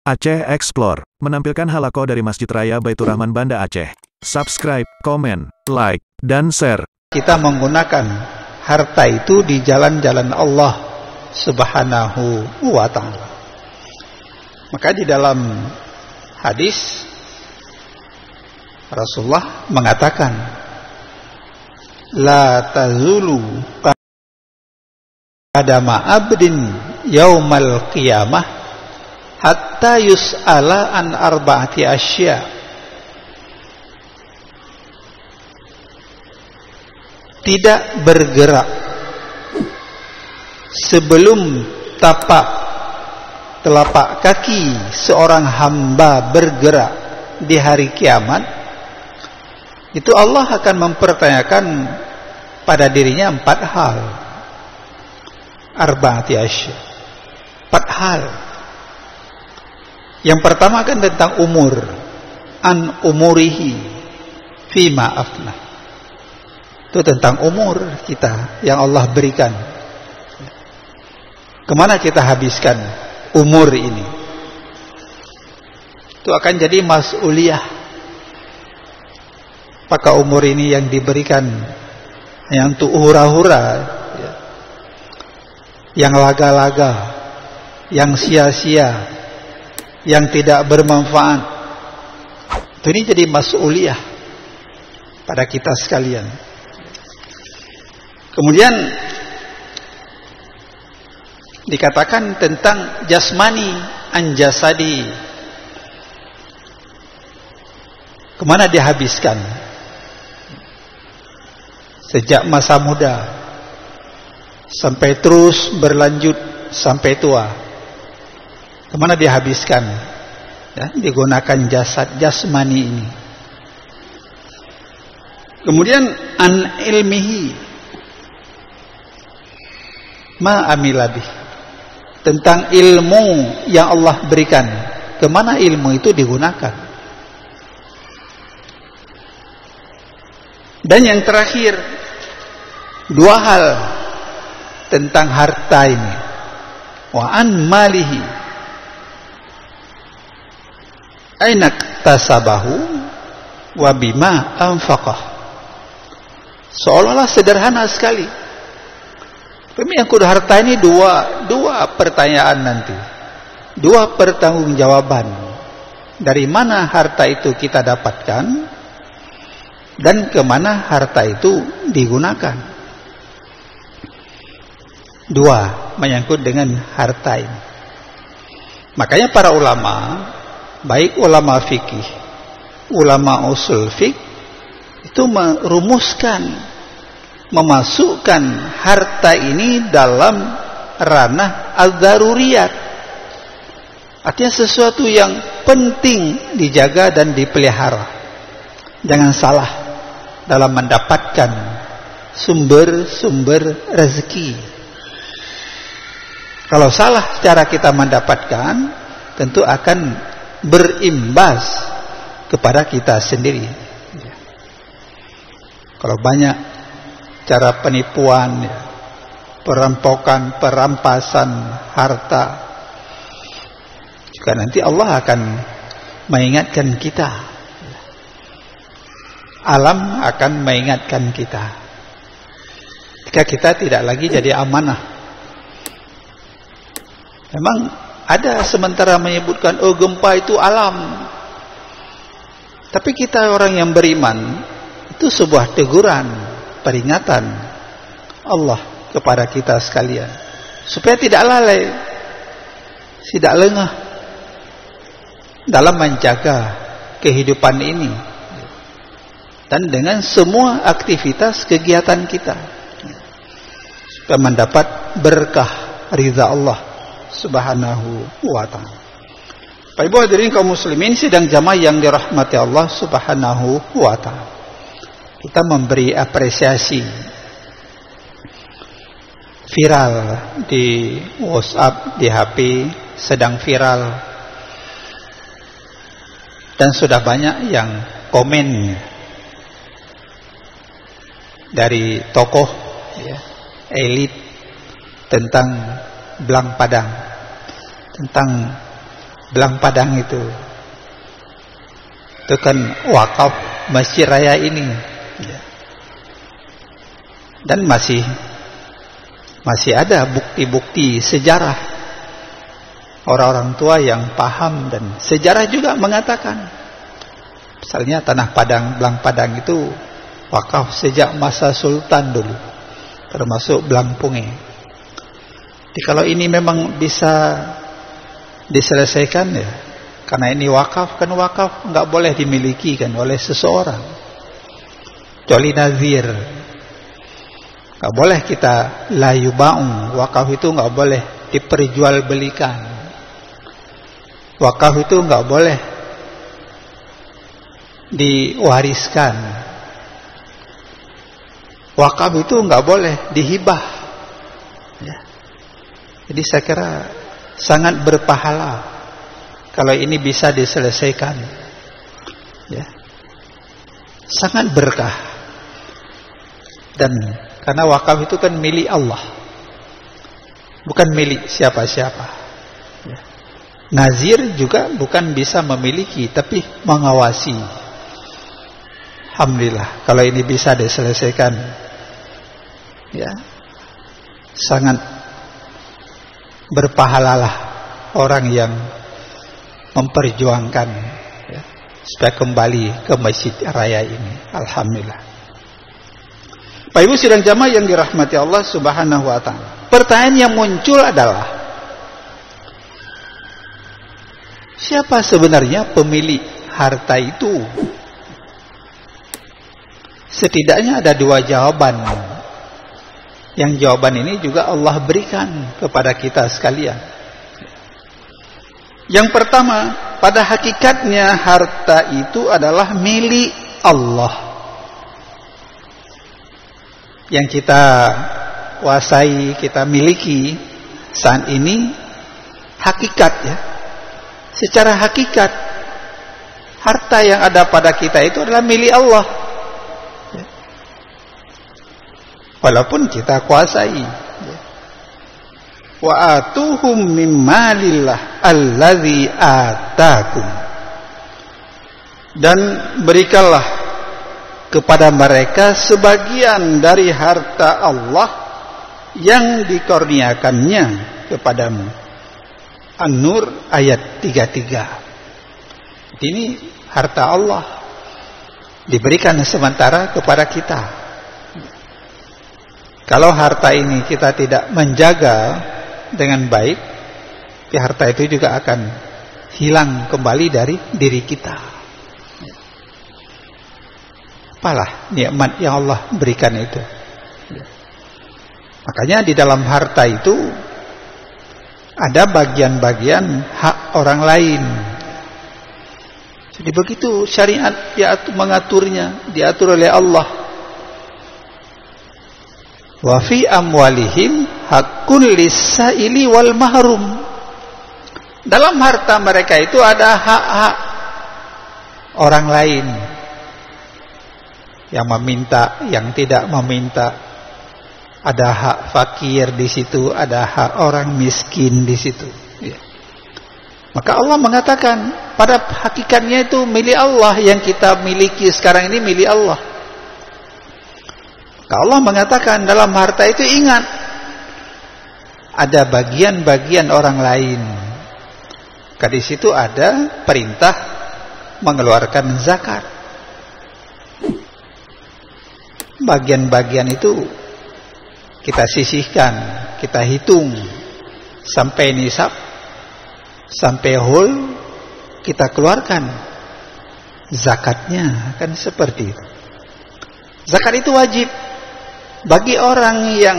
Aceh Explore menampilkan halaqah dari Masjid Raya Baitur Rahman Banda Aceh. Subscribe, komen, like, dan share. Kita menggunakan harta itu di jalan-jalan Allah Subhanahu wa ta'ala. Maka di dalam hadis Rasulullah mengatakan, la tazulu qadama abdin yaumal qiyamah hatta yus'ala an arba'ati asya. Tidak bergerak sebelum telapak kaki seorang hamba bergerak di hari kiamat, itu Allah akan mempertanyakan pada dirinya 4 hal. Arba'ati asya, 4 hal. Yang pertama kan tentang umur, an umurihi fima afna. Itu tentang umur kita yang Allah berikan. Kemana kita habiskan umur ini? Itu akan jadi mas'uliyah. Apakah umur ini yang diberikan yang untuk hura-hura, yang laga-laga, yang sia-sia, yang tidak bermanfaat? Itu ini jadi mas'uliyah pada kita sekalian. Kemudian dikatakan tentang jasmani anjasadi. Kemana dihabiskan? Sejak masa muda sampai terus berlanjut sampai tua. Kemana dihabiskan? Ya, digunakan jasmani ini. Kemudian an ilmihi ma amilabih, tentang ilmu yang Allah berikan, kemana ilmu itu digunakan. Dan yang terakhir, 2 hal tentang harta ini. Wa an malihi ainak tasabahu wa bima anfaqah. Seolah-olah sederhana sekali. Menyangkut harta ini dua pertanyaan nanti, 2 pertanggungjawaban. Dari mana harta itu kita dapatkan dan kemana harta itu digunakan. 2 menyangkut dengan harta ini. Makanya para ulama, baik ulama fikih, ulama usul fikih, itu merumuskan, memasukkan harta ini dalam ranah al-daruriyat. Artinya sesuatu yang penting dijaga dan dipelihara. Jangan salah dalam mendapatkan sumber-sumber rezeki. Kalau salah cara kita mendapatkan, tentu akan berimbas kepada kita sendiri. Kalau banyak cara penipuan, perampokan, perampasan harta, juga nanti Allah akan mengingatkan kita. Alam akan mengingatkan kita jika kita tidak lagi jadi amanah. Memang ada sementara menyebutkan, oh gempa itu alam. Tapi kita orang yang beriman, itu sebuah teguran, peringatan Allah kepada kita sekalian, supaya tidak lalai, tidak lengah dalam menjaga kehidupan ini dan dengan semua aktivitas kegiatan kita, supaya mendapat berkah ridha Allah Subhanahu wa ta'ala. Bapak Ibu hadirin kaum muslimin sidang jamaah yang dirahmati Allah Subhanahu wa ta'ala, kita memberi apresiasi. Viral di WhatsApp, di HP sedang viral, dan sudah banyak yang komen dari tokoh, elit tentang Belang Padang, tentang Belang Padang itu kan wakaf Masjid Raya ini, dan masih ada bukti-bukti sejarah orang-orang tua yang paham, dan sejarah juga mengatakan misalnya tanah Padang, Belang Padang itu wakaf sejak masa Sultan dulu, termasuk Belangpunge. Jadi kalau ini memang bisa diselesaikan ya, karena ini wakaf, kan wakaf nggak boleh dimiliki kan oleh seseorang, kecuali nazir. Nggak boleh kita la yuba'u, wakaf itu nggak boleh diperjualbelikan, wakaf itu nggak boleh diwariskan, wakaf itu nggak boleh dihibah ya. Jadi saya kira sangat berpahala kalau ini bisa diselesaikan ya. Sangat berkah. Dan karena wakaf itu kan milik Allah, bukan milik siapa-siapa ya. Nazir juga bukan bisa memiliki, tapi mengawasi. Alhamdulillah kalau ini bisa diselesaikan ya, sangat berpahalalah orang yang memperjuangkan ya, supaya kembali ke Masjid Raya ini. Alhamdulillah. Pak Ibu sidang jamaah yang dirahmati Allah Subhanahu wa taala. Pertanyaan yang muncul adalah, siapa sebenarnya pemilik harta itu? Setidaknya ada dua jawaban. Yang jawaban ini juga Allah berikan kepada kita sekalian. Yang pertama, pada hakikatnya harta itu adalah milik Allah. Yang kita kuasai, kita miliki saat ini, hakikat ya. Secara hakikat, harta yang ada pada kita itu adalah milik Allah. Walaupun kita kuasai. Wa atuhum min malillah allazi atakum. Dan berikanlah kepada mereka sebagian dari harta Allah yang dikurniakannya kepadamu. An-Nur ayat 33. Ini harta Allah diberikan sementara kepada kita. Kalau harta ini kita tidak menjaga dengan baik, harta itu juga akan hilang kembali dari diri kita. Apalah nikmat yang Allah berikan itu. Makanya di dalam harta itu ada bagian-bagian hak orang lain. Jadi begitu syariat mengaturnya, diatur oleh Allah. Wa fi amwalihim haqqun lis-sa'ili wal mahrum. Dalam harta mereka itu ada hak-hak orang lain, yang meminta, yang tidak meminta. Ada hak fakir di situ, ada hak orang miskin di situ. Ya. Maka Allah mengatakan pada hakikatnya itu milik Allah, yang kita miliki sekarang ini milik Allah. Allah mengatakan dalam harta itu, ingat, ada bagian-bagian orang lain. Di situ ada perintah mengeluarkan zakat. Bagian-bagian itu kita sisihkan, kita hitung sampai nisab, sampai whole, kita keluarkan zakatnya, kan seperti itu. Zakat itu wajib bagi orang yang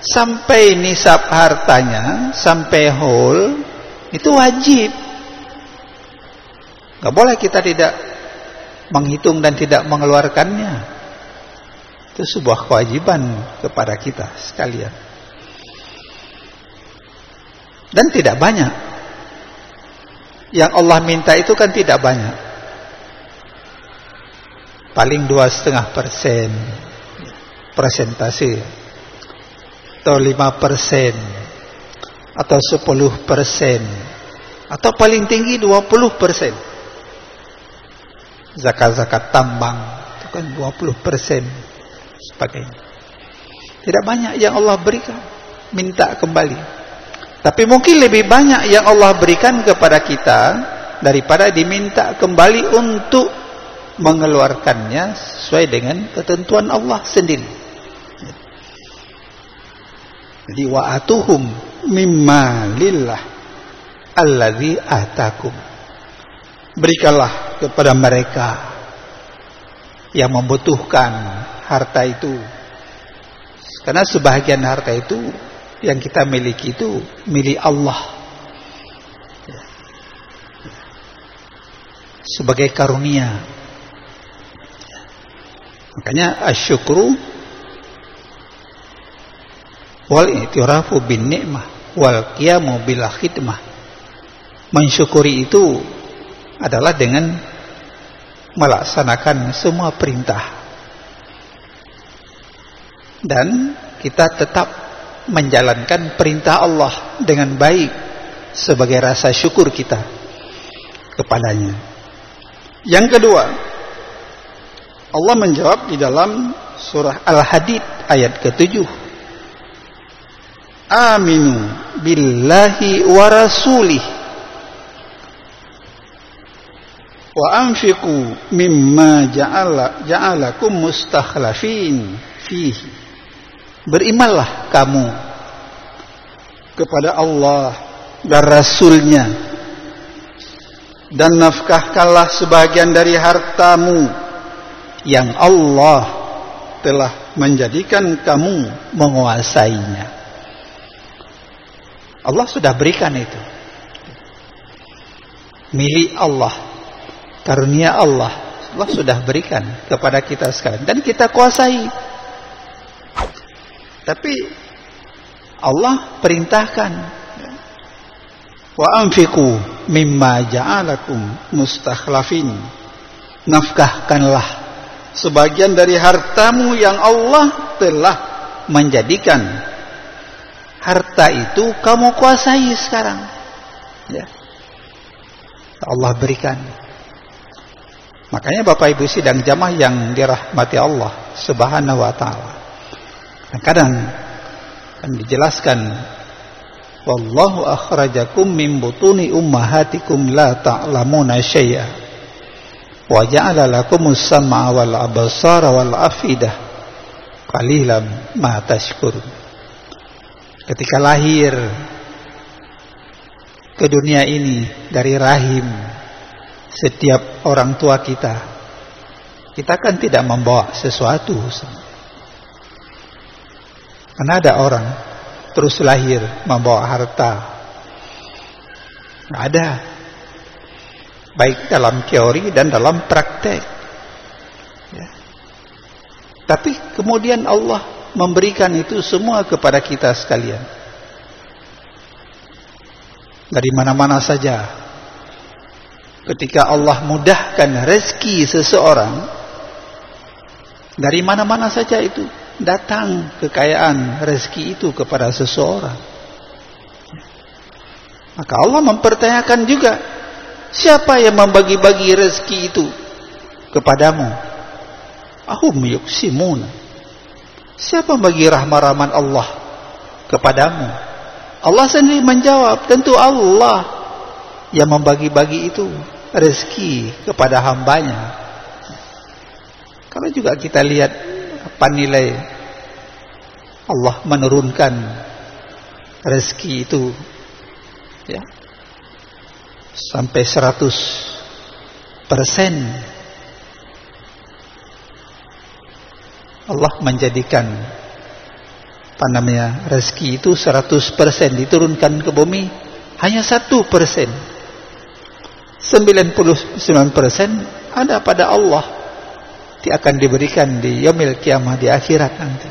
sampai nisab hartanya, sampai whole, itu wajib. Gak boleh kita tidak menghitung dan tidak mengeluarkannya. Itu sebuah kewajiban kepada kita sekalian. Dan tidak banyak. Yang Allah minta itu kan tidak banyak. Paling 2,5% persentase, atau 5%, atau 10%, Atau paling tinggi 20%. Zakat-zakat tambang itu kan 20% sebagainya. Tidak banyak yang Allah berikan, minta kembali. Tapi mungkin lebih banyak yang Allah berikan kepada kita daripada diminta kembali untuk mengeluarkannya sesuai dengan ketentuan Allah sendiri. Jadi wa atuhum mimma lillah allazi atakum. Berikanlah kepada mereka yang membutuhkan harta itu. Karena sebahagian harta itu yang kita miliki itu milik Allah. Sebagai karunia. Makanya asyukru wal i'tirafu bin ni'mah wal qiyamu bil khidmah. Mensyukuri itu adalah dengan melaksanakan semua perintah. Dan kita tetap menjalankan perintah Allah dengan baik sebagai rasa syukur kita kepadanya. Yang kedua, Allah menjawab di dalam surah Al-Hadid ayat ke-7. Aminu billahi wa rasulih wa anfiqu mimma ja'alakum mustakhlafin fihi. Berimanlah kamu kepada Allah dan Rasulnya, dan nafkahkanlah sebagian dari hartamu yang Allah telah menjadikan kamu menguasainya. Allah sudah berikan itu, milik Allah, karunia Allah. Allah sudah berikan kepada kita sekalian dan kita kuasai. Tapi Allah perintahkan, wa anfiqu mimma ja'alakum mustakhlafin. Nafkahkanlah sebagian dari hartamu yang Allah telah menjadikan harta itu kamu kuasai sekarang. Ya. Allah berikan. Makanya Bapak Ibu sidang jamaah yang dirahmati Allah Subhanahu wa ta'ala, kadang kan dijelaskan, wallahu akhrajakum min butuni ummahatikum la ta'lamuna syai'a wa ja'ala lakumus sam'a wal absara wal afidah qalilan ma tashkurun. Ketika lahir ke dunia ini dari rahim setiap orang tua kita kan tidak membawa sesuatu. Karena ada orang terus lahir membawa harta. Ada. Baik dalam teori dan dalam praktek. Ya. Tapi kemudian Allah memberikan itu semua kepada kita sekalian. Dari mana-mana saja. Ketika Allah mudahkan rezeki seseorang, dari mana-mana saja itu datang kekayaan rezeki itu kepada seseorang. Maka Allah mempertanyakan juga, siapa yang membagi-bagi rezeki itu kepadamu? Ahum yuqsimun. Siapa bagi rahmat-rahmat Allah kepadamu? Allah sendiri menjawab, tentu Allah yang membagi-bagi itu rezeki kepada hambanya. Kalau juga kita lihat apa nilai Allah menurunkan rezeki itu, ya, sampai 100%. Allah menjadikan rezeki itu 100% diturunkan ke bumi, hanya 1%. 99% ada pada Allah, akan diberikan di yaumil kiamah, di akhirat nanti.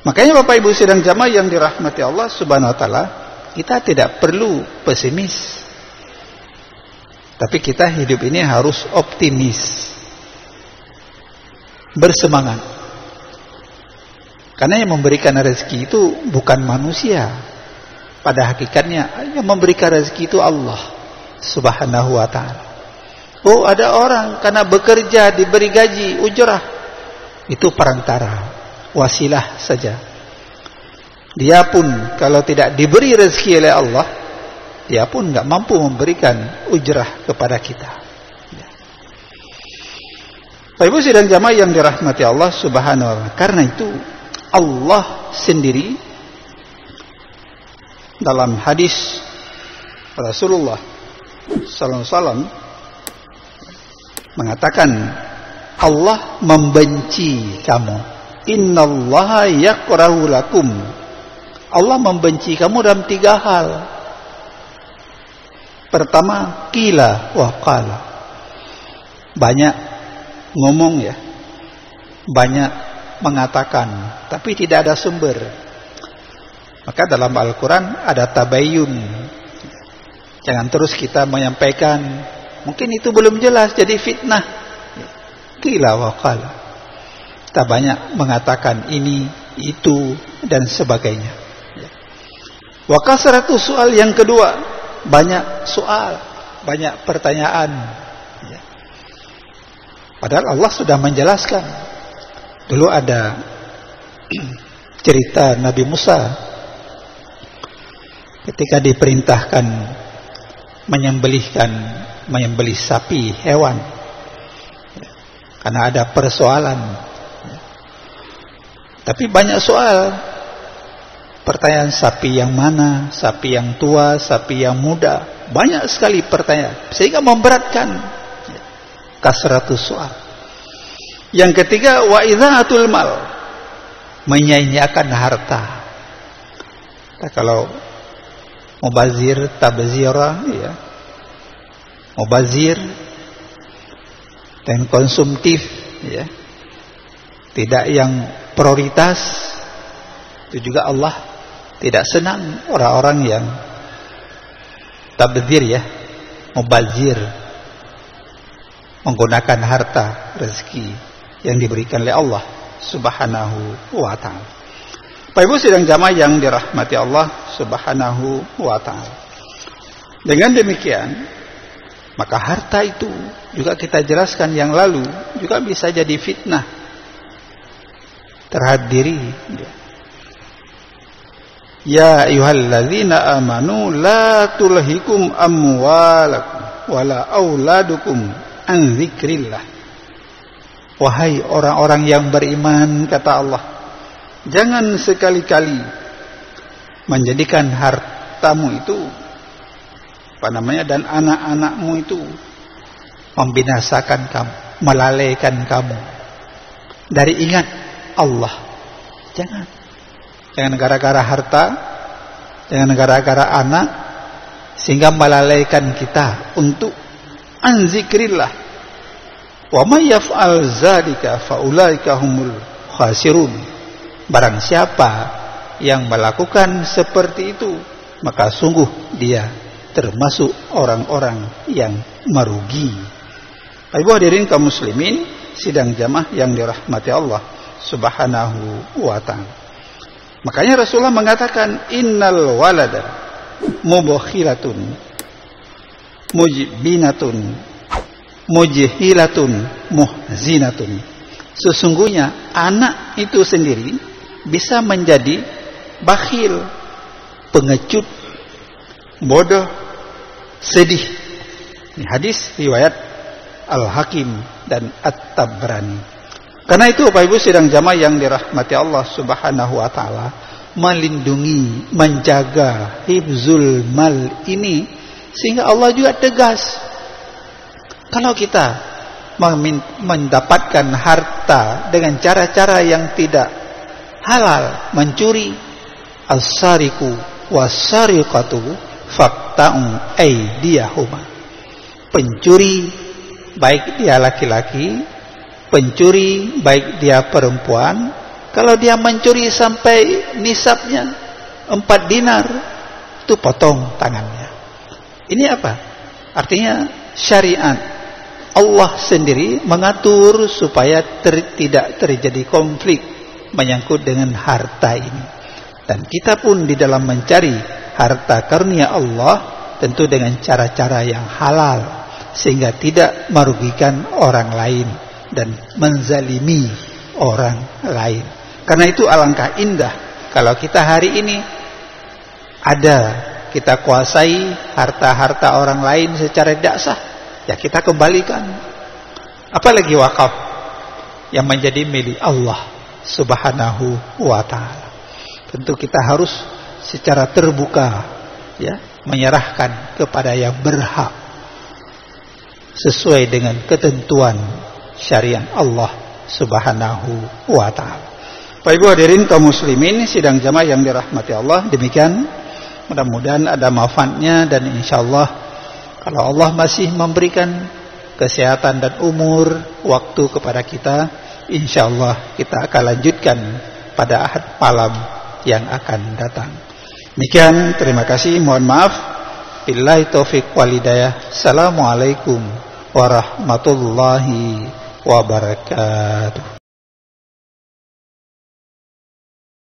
Makanya Bapak Ibu sidang jamaah yang dirahmati Allah Subhanahu wa taala, kita tidak perlu pesimis. Tapi kita hidup ini harus optimis. Bersemangat. Karena yang memberikan rezeki itu bukan manusia. pada hakikatnya yang memberikan rezeki itu Allah Subhanahu wa ta'ala. Oh, ada orang karena bekerja diberi gaji, ujrah, itu perantara, wasilah saja. Dia pun kalau tidak diberi rezeki oleh Allah, dia pun enggak mampu memberikan ujrah kepada kita. Bapak Ibu sidang jamaah yang dirahmati Allah Subhanahu wa ta'ala. Karena itu Allah sendiri dalam hadis Rasulullah sallallahu alaihi wasallam mengatakan, Allah membenci kamu. Innallaha yakrahu lakum. Allah membenci kamu dalam 3 hal. Pertama, qila wa qala. Banyak ngomong ya, banyak mengatakan, tapi tidak ada sumber. Maka dalam Al-Quran ada tabayyun. Jangan terus kita menyampaikan, mungkin itu belum jelas, jadi fitnah. Qila wa qala. Kita banyak mengatakan ini, itu, dan sebagainya. Wa kasratu soal, yang kedua, banyak soal, banyak pertanyaan. Padahal Allah sudah menjelaskan. Dulu ada cerita Nabi Musa ketika diperintahkan menyembelih sapi, hewan, karena ada persoalan. Tapi banyak soal, pertanyaan sapi yang mana, sapi yang tua, sapi yang muda, banyak sekali pertanyaan sehingga memberatkan. Kasratus soal. Yang ketiga, wa idha'atul mal, menyia-nyiakan harta. Nah, kalau mubazir, tabzira, ya, mubazir dan konsumtif, ya, tidak yang prioritas, itu juga Allah tidak senang orang-orang yang tabzir, ya, mubazir, menggunakan harta rezeki yang diberikan oleh Allah Subhanahu wa ta'ala. Bapak Ibu sidang jamaah yang dirahmati Allah Subhanahu wa ta'ala. Dengan demikian, maka harta itu juga kita jelaskan yang lalu juga bisa jadi fitnah terhadap diri. Ya ayyuhalladzina amanu la tulhikum amwalakum wala auladukum an zikrillah. Wahai orang-orang yang beriman, kata Allah, jangan sekali-kali menjadikan hartamu itu dan anak-anakmu itu membinasakan kamu, melalaikan kamu dari ingat Allah. Jangan gara-gara harta, jangan gara-gara anak sehingga melalaikan kita untuk an zikrillah. Wa may yaf'al dzalika fa ulaika humul khasirun. Barang siapa yang melakukan seperti itu, maka sungguh dia termasuk orang-orang yang merugi. Ibu hadirin kaum muslimin sidang jamaah yang dirahmati Allah Subhanahu wa ta'ala. Makanya Rasulullah mengatakan, innal walada mubakhilatun mujbinatun mujhilatun muhzinatun. Sesungguhnya anak itu sendiri bisa menjadi bakhil, pengecut, bodoh, sedih. Ini hadis riwayat Al-Hakim dan At-Tabrani. Karena itu Bapak Ibu sidang jamaah yang dirahmati Allah Subhanahu wa ta'ala, melindungi, menjaga hifzul mal ini, sehingga Allah juga tegas. Kalau kita mendapatkan harta dengan cara-cara yang tidak halal, mencuri, as-sariqu was-sariqatu faqta'u aydiyahuma. Pencuri baik dia laki-laki, pencuri baik dia perempuan, kalau dia mencuri sampai nisabnya 4 dinar, itu potong tangannya. Ini apa? Artinya syariat Allah sendiri mengatur supaya tidak terjadi konflik menyangkut dengan harta ini. Dan kita pun di dalam mencari harta karunia Allah tentu dengan cara-cara yang halal, sehingga tidak merugikan orang lain dan menzalimi orang lain. Karena itu alangkah indah kalau kita hari ini kita kuasai harta-harta orang lain secara tidak sah, ya kita kembalikan. Apalagi wakaf yang menjadi milik Allah Subhanahu wa ta'ala. Tentu kita harus secara terbuka, ya, menyerahkan kepada yang berhak sesuai dengan ketentuan syariat Allah Subhanahu wa ta'ala. Bapak Ibu hadirin kaum muslimin sidang jamaah yang dirahmati Allah, demikian mudah-mudahan ada manfaatnya, dan insyaallah kalau Allah masih memberikan kesehatan dan umur waktu kepada kita, insyaallah kita akan lanjutkan pada ahad malam yang akan datang. Demikian, terima kasih, mohon maaf. Billahi taufiq wal hidayah. Assalamualaikum warahmatullahi wabarakatuh.